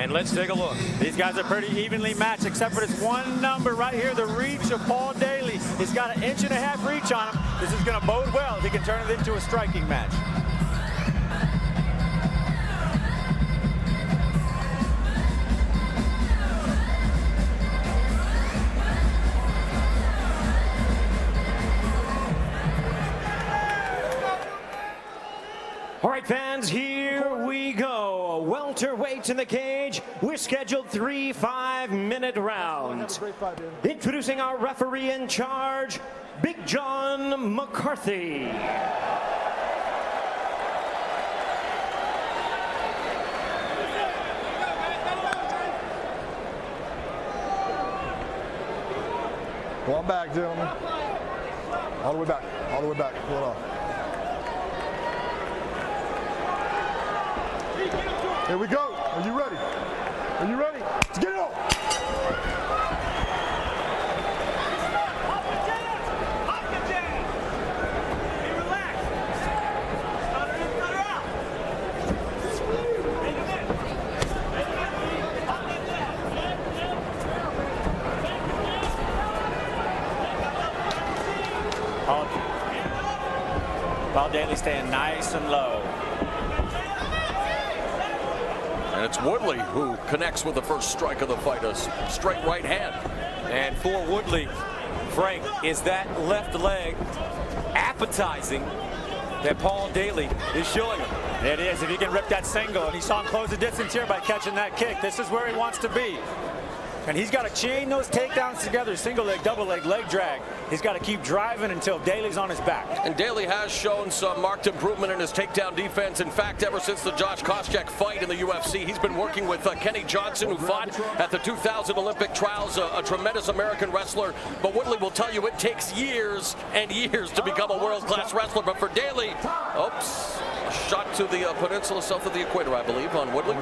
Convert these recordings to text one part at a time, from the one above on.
And let's take a look. These guys are pretty evenly matched, except for this one number right here, the reach of Paul Daley. He's got an 1.5 inch reach on him. This is going to bode well if he can turn it into a striking match. All right, fans, here we go. Welterweights in the cage. We're scheduled 3 5-minute rounds. Introducing our referee in charge, Big John McCarthy. Go on back, gentlemen. All the way back. All the way back. Pull it off. Here we go. Are you ready? Are you ready? Let's get it on. Paul Daley staying nice and low. And it's Woodley who connects with the first strike of the fight, a straight right hand. And for Woodley, Frank, is that left leg appetizing that Paul Daley is showing him? It is. If he can rip that single, and he saw him close the distance here by catching that kick, this is where he wants to be. And he's got to chain those takedowns together, single leg, double leg, leg drag. He's got to keep driving until Daley's on his back. And Daley has shown some marked improvement in his takedown defense. In fact, ever since the Josh Koscheck fight in the UFC, he's been working with Kenny Johnson, who fought at the 2000 Olympic trials, a tremendous American wrestler. But Woodley will tell you it takes years and years to become a world-class wrestler. But for Daley, oops, a shot to the peninsula south of the equator, I believe, on Woodley.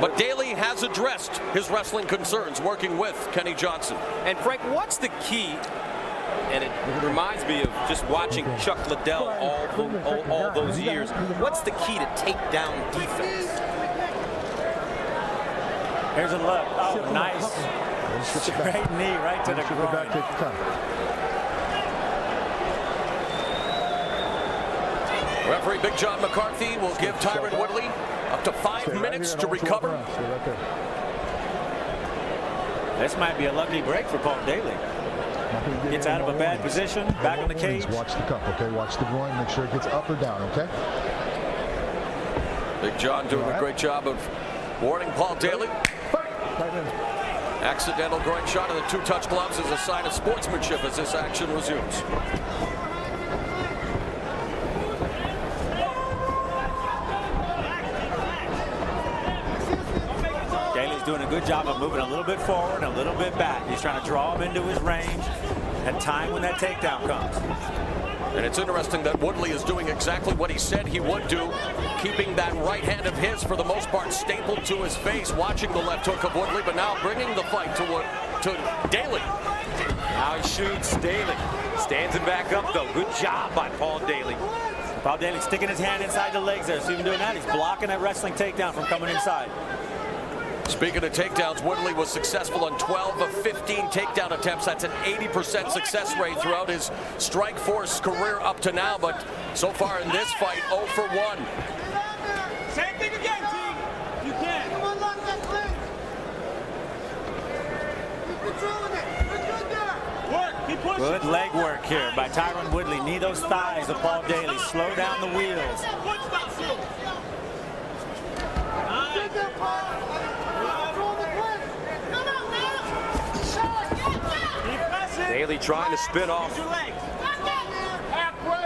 But Daley has addressed his wrestling concerns working with Kenny Johnson. And Frank, what's the key? And it reminds me of just watching Chuck Liddell all those years. What's the key to takedown defense? Here's a look. Oh, nice. Straight knee right to the groin. Referee Big John McCarthy will give Tyron Woodley up to 5 minutes to recover. This might be a lucky break for Paul Daley. Gets out of a bad position, back on the cage. Watch the cup, okay? Watch the groin, make sure it gets up or down, okay? Big John doing a great job of warning Paul Daley. Accidental groin shot of the two-touch gloves is a sign of sportsmanship as this action resumes. Doing a good job of moving a little bit forward and a little bit back. He's trying to draw him into his range at time when that takedown comes. And it's interesting that Woodley is doing exactly what he said he would do, keeping that right hand of his for the most part stapled to his face, watching the left hook of Woodley, but now bringing the fight to Daley. Now he shoots Daley. Stands him back up though. Good job by Paul Daley. Paul Daley sticking his hand inside the legs there. So even doing that, he's blocking that wrestling takedown from coming inside. Speaking of takedowns, Woodley was successful on 12 of 15 takedown attempts. That's an 80% success rate throughout his Strikeforce career up to now. But so far in this fight, 0 for 1. Same thing again, team. You can. Come on, lock that leg. Keep controlling it. We're good there. Work. Keep pushing. Good leg work here by Tyron Woodley. Knee those thighs of Paul Daley. Slow down the wheels. Daley trying to spin off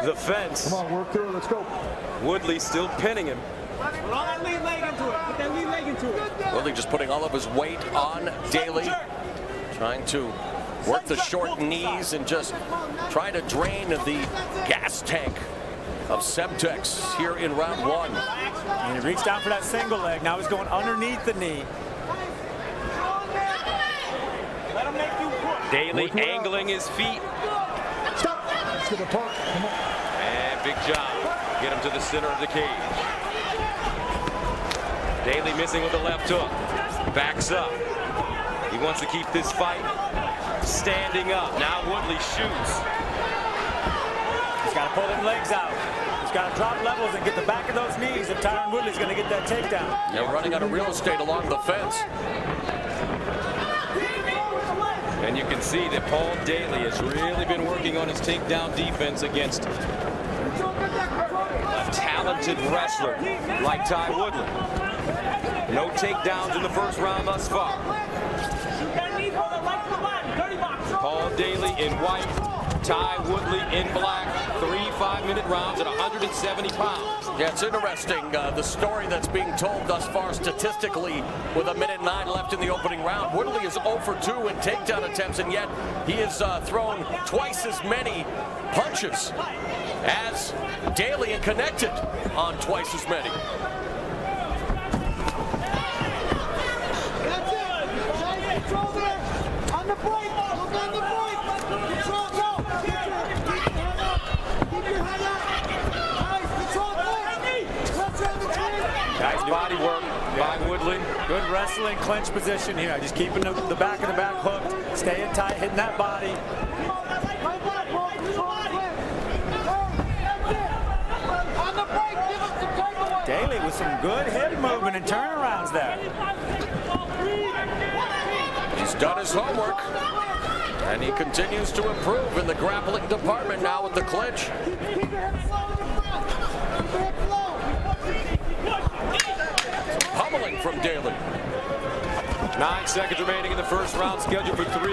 the fence. Come on, work through it. Let's go. Woodley still pinning him. Put that lead leg into it. Put that lead leg into it. Woodley just putting all of his weight on Daley, trying to work the short knees and just try to drain the gas tank of Semtex here in round 1. And he reached down for that single leg. Now he's going underneath the knee. Let him make you push. Daley angling his feet. Stop. Let's get the park. Come on. And big job. Get him to the center of the cage. Daley missing with the left hook. Backs up. He wants to keep this fight standing up. Now Woodley shoots. He's got to pull them legs out. He's got to drop levels and get the back of those knees if Tyron Woodley's going to get that takedown. They're running out of real estate along the fence. And you can see that Paul Daley has really been working on his takedown defense against a talented wrestler like Ty Woodley. No takedowns in the first round thus far. Paul Daley in white, Ty Woodley in black. 3 5-minute rounds at 170 pounds. Yeah, it's interesting, the story that's being told thus far statistically with 1:09 left in the opening round. Woodley is 0 for 2 in takedown attempts, and yet he has thrown twice as many punches as Daley and connected on twice as many. On the break! Look on the break! Control, go! Keep your head up! Nice, control, go! Nice body work by Woodley. Good wrestling, clinch position here. Just keeping the back of the back hooked, staying tight, hitting that body. On the break, give us the takeaway! Daley with some good hip movement and turnarounds there. He's done his homework, and he continues to improve in the grappling department now with the clinch. Pummeling from Daley. 9 seconds remaining in the first round, scheduled for 3.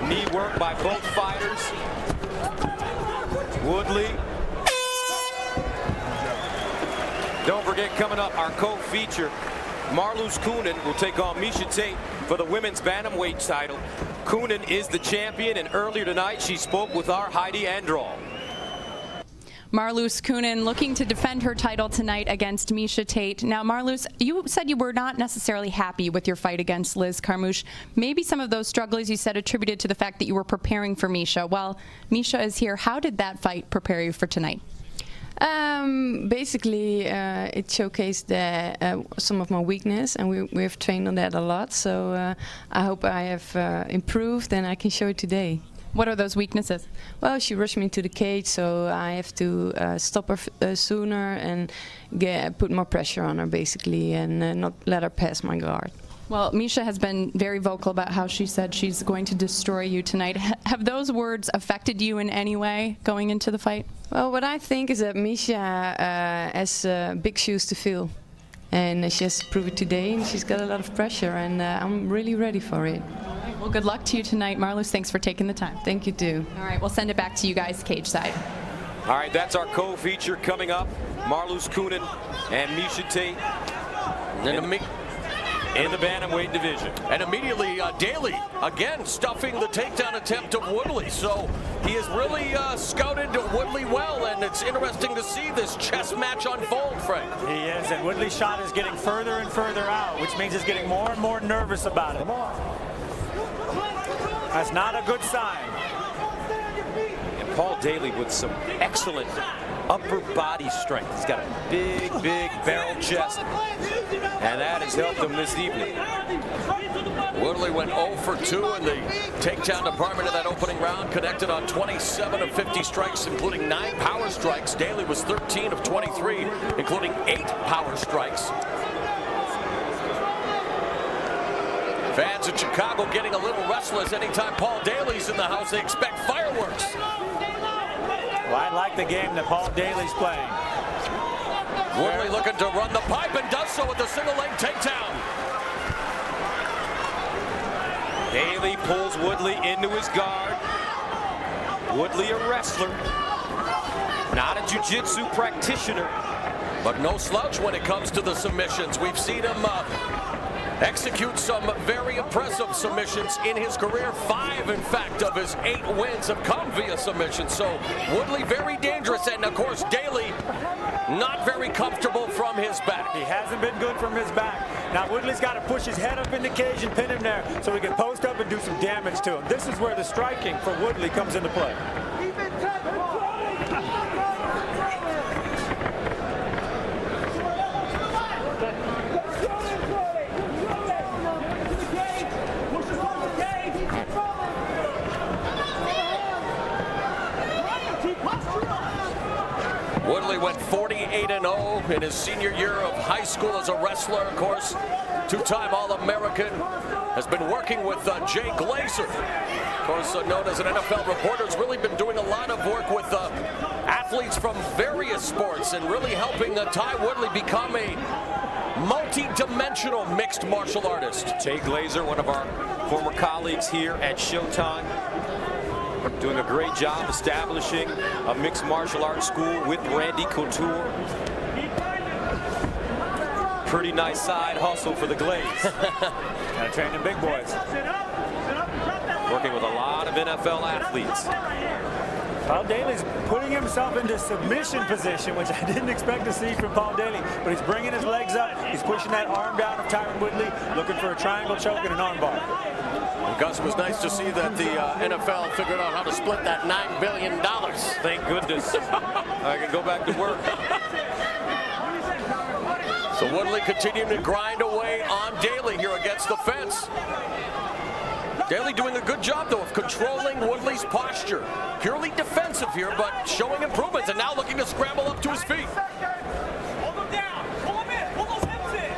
Knee work by both fighters. Woodley. Don't forget, coming up, our co-feature, Marloes Coenen will take on Miesha Tate for the women's bantamweight title. Coenen is the champion, and earlier tonight she spoke with our Heidi Androl. Marloes Coenen looking to defend her title tonight against Miesha Tate. Now, Marloes, you said you were not necessarily happy with your fight against Liz Carmouche. Maybe some of those struggles you said attributed to the fact that you were preparing for Miesha. Well, Miesha is here. How did that fight prepare you for tonight? Basically, it showcased some of my weakness, and we have trained on that a lot. So I hope I have improved, and I can show it today. What are those weaknesses? Well, she rushed me into the cage, so I have to stop her sooner and put more pressure on her, basically, and not let her pass my guard. Well, Miesha has been very vocal about how she said she's going to destroy you tonight. Have those words affected you in any way going into the fight? Well, what I think is that Miesha has big shoes to fill. And she has to prove it today, and she's got a lot of pressure, and I'm really ready for it. All right, well, good luck to you tonight, Marloes. Thanks for taking the time. Thank you, too. All right, we'll send it back to you guys cage side. All right, that's our co-feature coming up. Marloes Coenen and Miesha Tate in the bantamweight division. And immediately Daley again stuffing the takedown attempt of Woodley. So he has really scouted Woodley well, and it's interesting to see this chess match unfold, Frank. He is, and Woodley's shot is getting further and further out, which means he's getting more and more nervous about it. That's not a good sign. And Paul Daley with some excellent upper body strength. He's got a big, big barrel chest, and that has helped him this evening. Woodley went 0 for 2 in the takedown department of that opening round, connected on 27 of 50 strikes, including 9 power strikes. Daley was 13 of 23, including 8 power strikes. Fans in Chicago getting a little restless. Anytime Paul Daley's in the house, they expect fireworks. Well, I like the game that Paul Daley's playing. Woodley looking to run the pipe and does so with a single leg takedown. Daley pulls Woodley into his guard. Woodley a wrestler, not a jiu-jitsu practitioner. But no slouch when it comes to the submissions. We've seen him execute some very impressive submissions in his career. 5, in fact, of his 8 wins have come via submission. So Woodley very dangerous, and of course Daley not very comfortable from his back. He hasn't been good from his back. Now Woodley's got to push his head up in the cage and pin him there so he can post up and do some damage to him. This is where the striking for Woodley comes into play. 28-0 in his senior year of high school as a wrestler. Of course, two-time All-American. Has been working with Jay Glazer, of course known as an NFL reporter. Has really been doing a lot of work with athletes from various sports and really helping Ty Woodley become a multi-dimensional mixed martial artist. Jay Glazer, one of our former colleagues here at Showtime, doing a great job establishing a mixed martial arts school with Randy Couture. Pretty nice side hustle for the Glaze. Gotta train the big boys. Working with a lot of NFL athletes. Paul Daley's putting himself into submission position, which I didn't expect to see from Paul Daley, but he's bringing his legs up. He's pushing that arm down of Tyron Woodley, looking for a triangle choke and an arm bar. Well, Gus, it was nice to see that the NFL figured out how to split that $9 billion. Thank goodness. I can go back to work. So Woodley continuing to grind away on Daley here against the fence. Daley doing a good job, though, of controlling Woodley's posture. Purely defensive here, but showing improvements, and now looking to scramble up to his feet. Hold him down. Pull him in. Pull those hips in.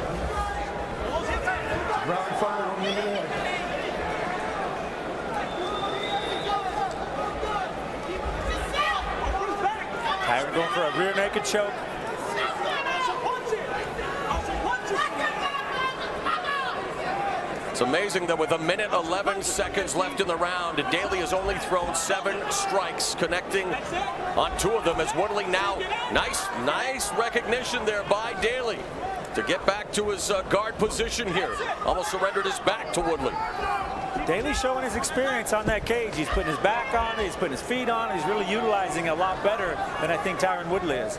Pull those hips in. Round 5 on the end. Tyron going for a rear naked choke. It's amazing that with 1:11 left in the round, Daley has only thrown 7 strikes, connecting on 2 of them as Woodley now. Nice recognition there by Daley to get back to his guard position here. Almost surrendered his back to Woodley. Daley's showing his experience on that cage. He's putting his back on it, he's putting his feet on it. He's really utilizing it a lot better than I think Tyron Woodley is.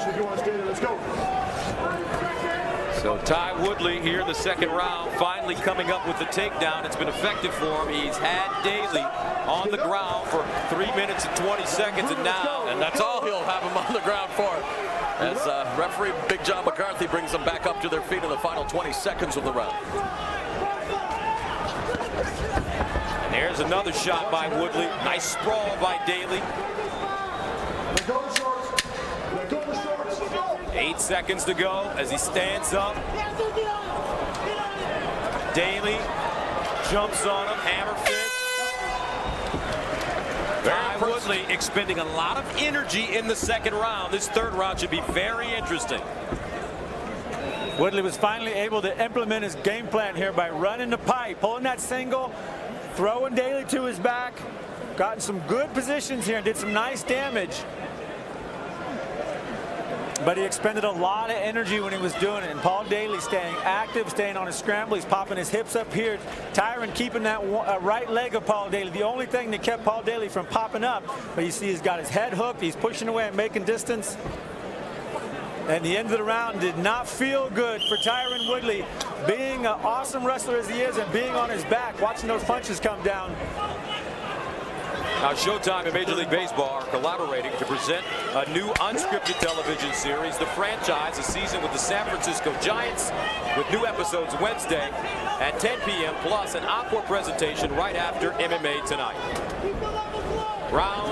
If you want to stay there, let's go. So Ty Woodley here in the second round, finally coming up with the takedown. It's been effective for him. He's had Daley on the ground for 3 minutes and 20 seconds, and now, and that's all he'll have him on the ground for. As referee Big John McCarthy brings them back up to their feet in the final 20 seconds of the round. And there's another shot by Woodley. Nice sprawl by Daley. 8 seconds to go as he stands up. Daley jumps on him, hammer fist. Ty Woodley expending a lot of energy in the second round. This third round should be very interesting. Woodley was finally able to implement his game plan here by running the pipe, pulling that single, throwing Daley to his back, gotten some good positions here and did some nice damage. But he expended a lot of energy when he was doing it. And Paul Daley staying active, staying on his scramble. He's popping his hips up here. Tyron keeping that right leg of Paul Daley. The only thing that kept Paul Daley from popping up. But you see he's got his head hooked. He's pushing away and making distance. And the end of the round did not feel good for Tyron Woodley, being an awesome wrestler as he is and being on his back, watching those punches come down. Now Showtime and Major League Baseball are collaborating to present a new unscripted television series, The Franchise, a season with the San Francisco Giants, with new episodes Wednesday at 10 p.m. plus an encore presentation right after MMA tonight. Round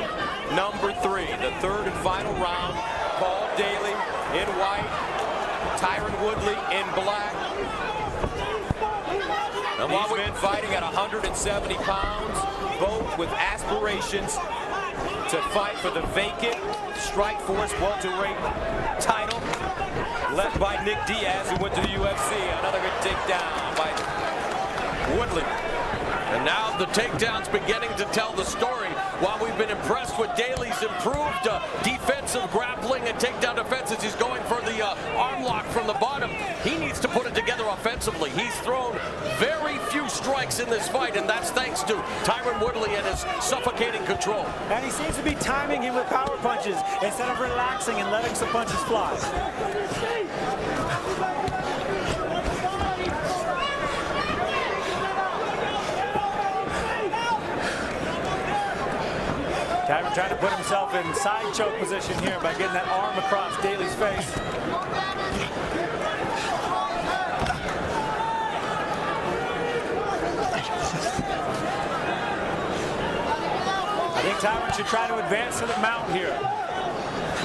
number 3, the third and final round. Paul Daley in white, Tyron Woodley in black. And these men fighting at 170 pounds, both with aspirations to fight for the vacant Strikeforce welterweight title, led by Nick Diaz, who went to the UFC. Another good takedown by Woodley. And now the takedown's beginning to tell the story. While we've been impressed with Daley's improved defensive grappling and takedown defenses, he's going for the arm lock from the bottom. He needs to put it together offensively. He's thrown very few strikes in this fight, and that's thanks to Tyron Woodley and his suffocating control. And he seems to be timing him with power punches instead of relaxing and letting some punches fly. Tyron trying to put himself in side choke position here by getting that arm across Daley's face. I think Tyron should try to advance to the mount here.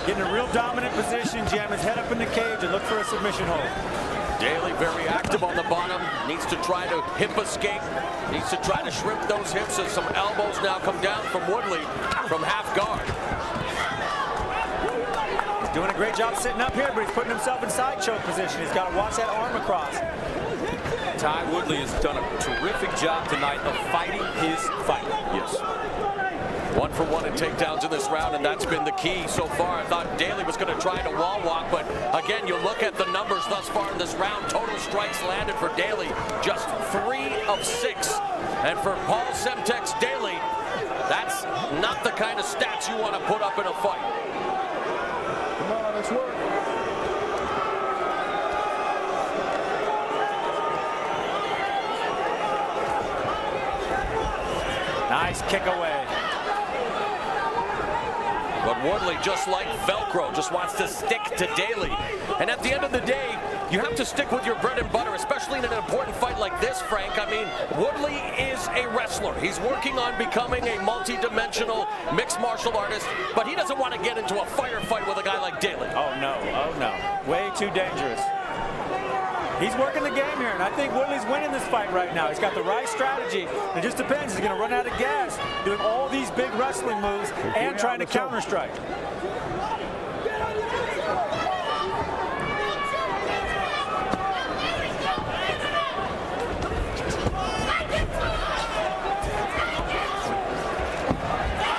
Get in a real dominant position, jam his head up in the cage, and look for a submission hold. Daley very active on the bottom, needs to try to hip escape, needs to try to shrimp those hips as some elbows now come down from Woodley from half guard. He's doing a great job sitting up here, but he's putting himself in side choke position. He's got to watch that arm across. Ty Woodley has done a terrific job tonight of fighting his fight. Yes. 1 for 1 in takedowns in this round, and that's been the key so far. I thought Daley was going to try to wall walk, but again, you look at the numbers thus far in this round. Total strikes landed for Daley, just 3 of 6. And for Paul Semtex Daley, that's not the kind of stats you want to put up in a fight. Come on, let's work. Nice kick away. But Woodley, just like Velcro, just wants to stick to Daley. And at the end of the day, you have to stick with your bread and butter, especially in an important fight like this, Frank. I mean, Woodley is a wrestler. He's working on becoming a multi-dimensional mixed martial artist, but he doesn't want to get into a firefight with a guy like Daley. Oh, no. Oh, no. Way too dangerous. He's working the game here, and I think Woodley's winning this fight right now. He's got the right strategy. It just depends. He's going to run out of gas doing all these big wrestling moves and trying to counter-strike.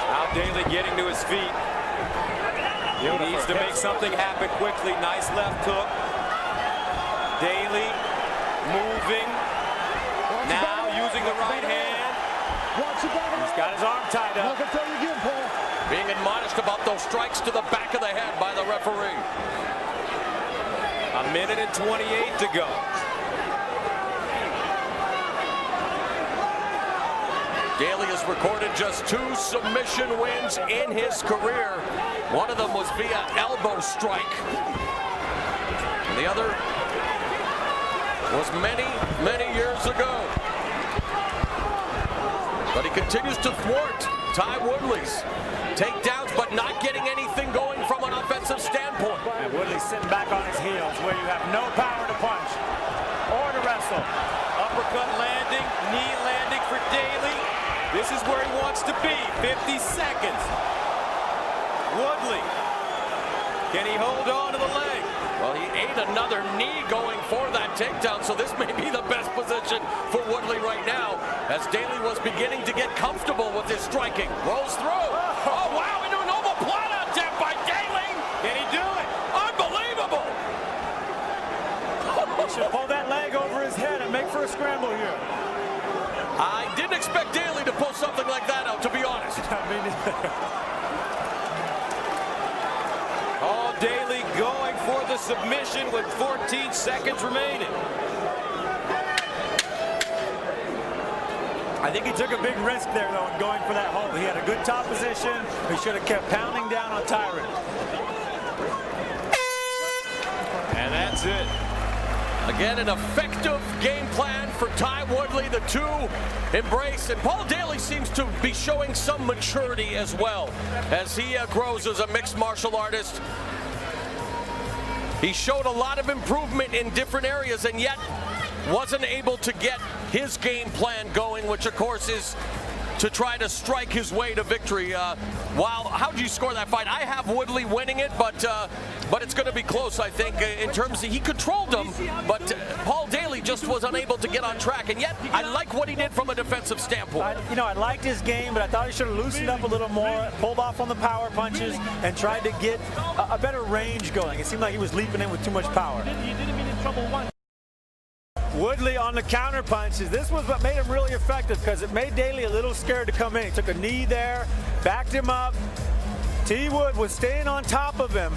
Now Daley getting to his feet. He needs to make something happen quickly. Nice left hook. Daley moving, now using the right hand. He's got his arm tied up. Being admonished about those strikes to the back of the head by the referee. 1 minute and 28 to go. Daley has recorded just 2 submission wins in his career. One of them was via elbow strike. And the other was many, many years ago. But he continues to thwart Ty Woodley's takedowns, but not getting anything going from an offensive standpoint. And Woodley's sitting back on his heels where you have no power to punch or to wrestle. Uppercut landing, knee landing for Daley. This is where he wants to be, 50 seconds. Woodley, can he hold on to the leg? Well, he ate another knee going for that takedown, so this may be the best position for Woodley right now, as Daley was beginning to get comfortable with his striking. Rolls through. Oh, wow, into an omoplata attempt by Daley. Can he do it? Unbelievable. He should pull that leg over his head and make for a scramble here. I didn't expect Daley to pull something like that out, to be honest. Oh, Daley going for the submission with 14 seconds remaining. I think he took a big risk there, though, in going for that hold. He had a good top position. He should have kept pounding down on Tyron. And that's it. Again, an effective game plan for Ty Woodley. The two embrace, and Paul Daley seems to be showing some maturity as well as he grows as a mixed martial artist. He showed a lot of improvement in different areas and yet wasn't able to get his game plan going, which of course is to try to strike his way to victory. How do you score that fight? I have Woodley winning it, but it's going to be close, I think, in terms of he controlled him, but Paul Daley just was unable to get on track, and yet I like what he did from a defensive standpoint. I liked his game, but I thought he should have loosened up a little more, pulled off on the power punches, and tried to get a better range going. It seemed like he was leaping in with too much power. He didn't mean in trouble once. Woodley on the counter punches. This was what made him really effective because it made Daley a little scared to come in. He took a knee there, backed him up. T. Wood was staying on top of him.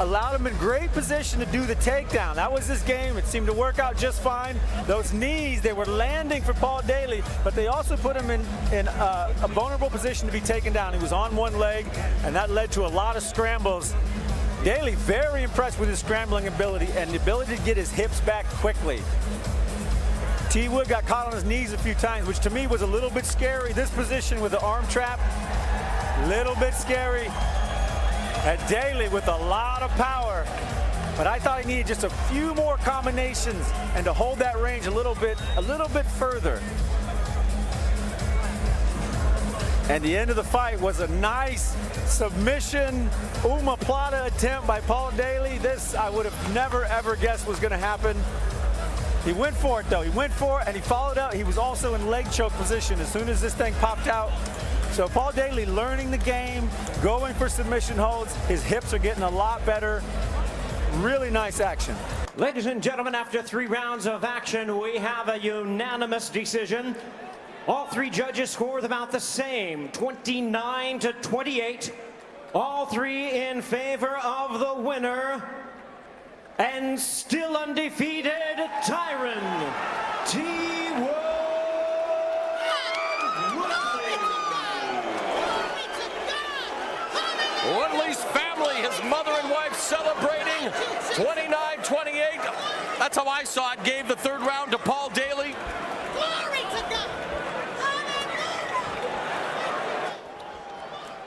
allowed him in great position to do the takedown. That was his game. It seemed to work out just fine. Those knees, they were landing for Paul Daley, but they also put him in a vulnerable position to be taken down. He was on one leg, and that led to a lot of scrambles. Daley very impressed with his scrambling ability and the ability to get his hips back quickly. T. Wood got caught on his knees a few times, which to me was a little bit scary. This position with the arm trap, little bit scary. And Daley with a lot of power. But I thought he needed just a few more combinations and to hold that range a little bit further. And the end of the fight was a nice submission omoplata attempt by Paul Daley. This I would have never ever guessed was going to happen. He went for it though. He went for it and he followed up. He was also in leg choke position as soon as this thing popped out. So Paul Daley learning the game, going for submission holds. His hips are getting a lot better. Really nice action. Ladies and gentlemen, after 3 rounds of action, we have a unanimous decision. All 3 judges scored about the same, 29-28. All 3 in favor of the winner. And still undefeated, Tyron T. Woodley's family, his mother and wife celebrating 29-28. That's how I saw it. Gave the 3rd round to Paul Daley.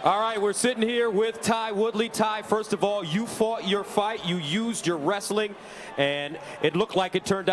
All right, we're sitting here with Ty Woodley. Ty, first of all, you fought your fight. You used your wrestling, and it looked like it turned out